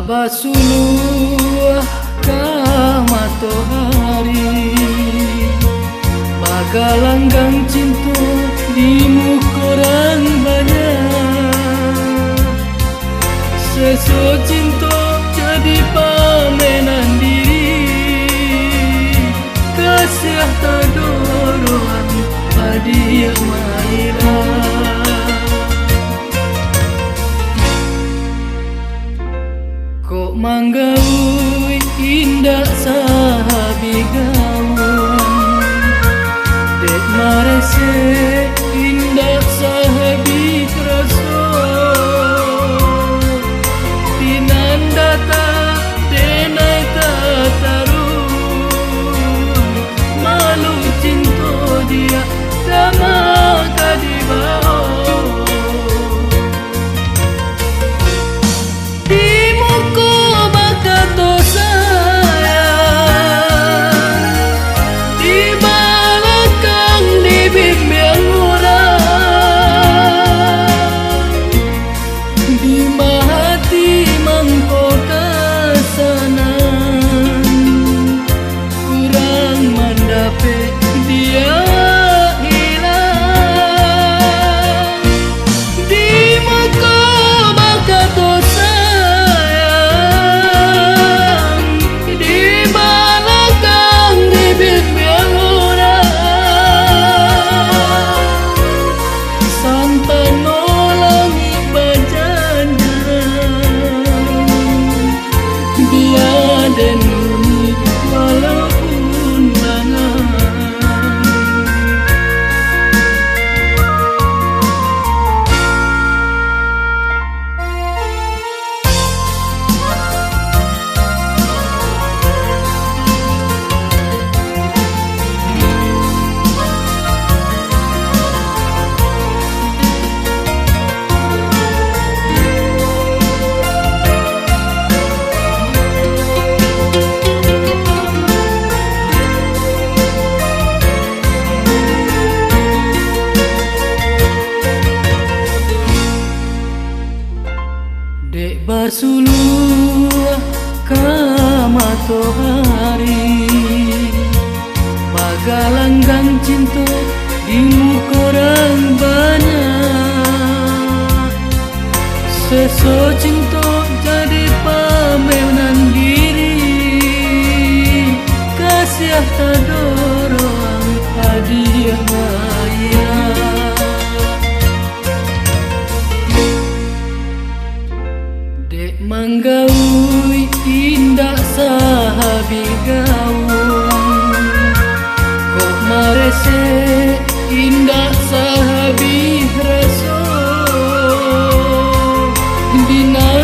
basuluh ka matahari, bagalanggang cinta di mukoran banyak. Seso cinta jadi pamenan diri, kasih tadoran hadiah mailah. Kok manggaui indah sahabi gawan, dek marese indah sahabi rasa. Tinandata denai tatarun, malu cinta dia sama kadibao. Dek basuluh ka matahari, bagalanggang cinta di mukoran banyak. Seso cinta jadi pamenan diri, kasih tadoran hadiah maya. Manggaui indah sahabi gawan, kok marese indah sahabi rasa. Dina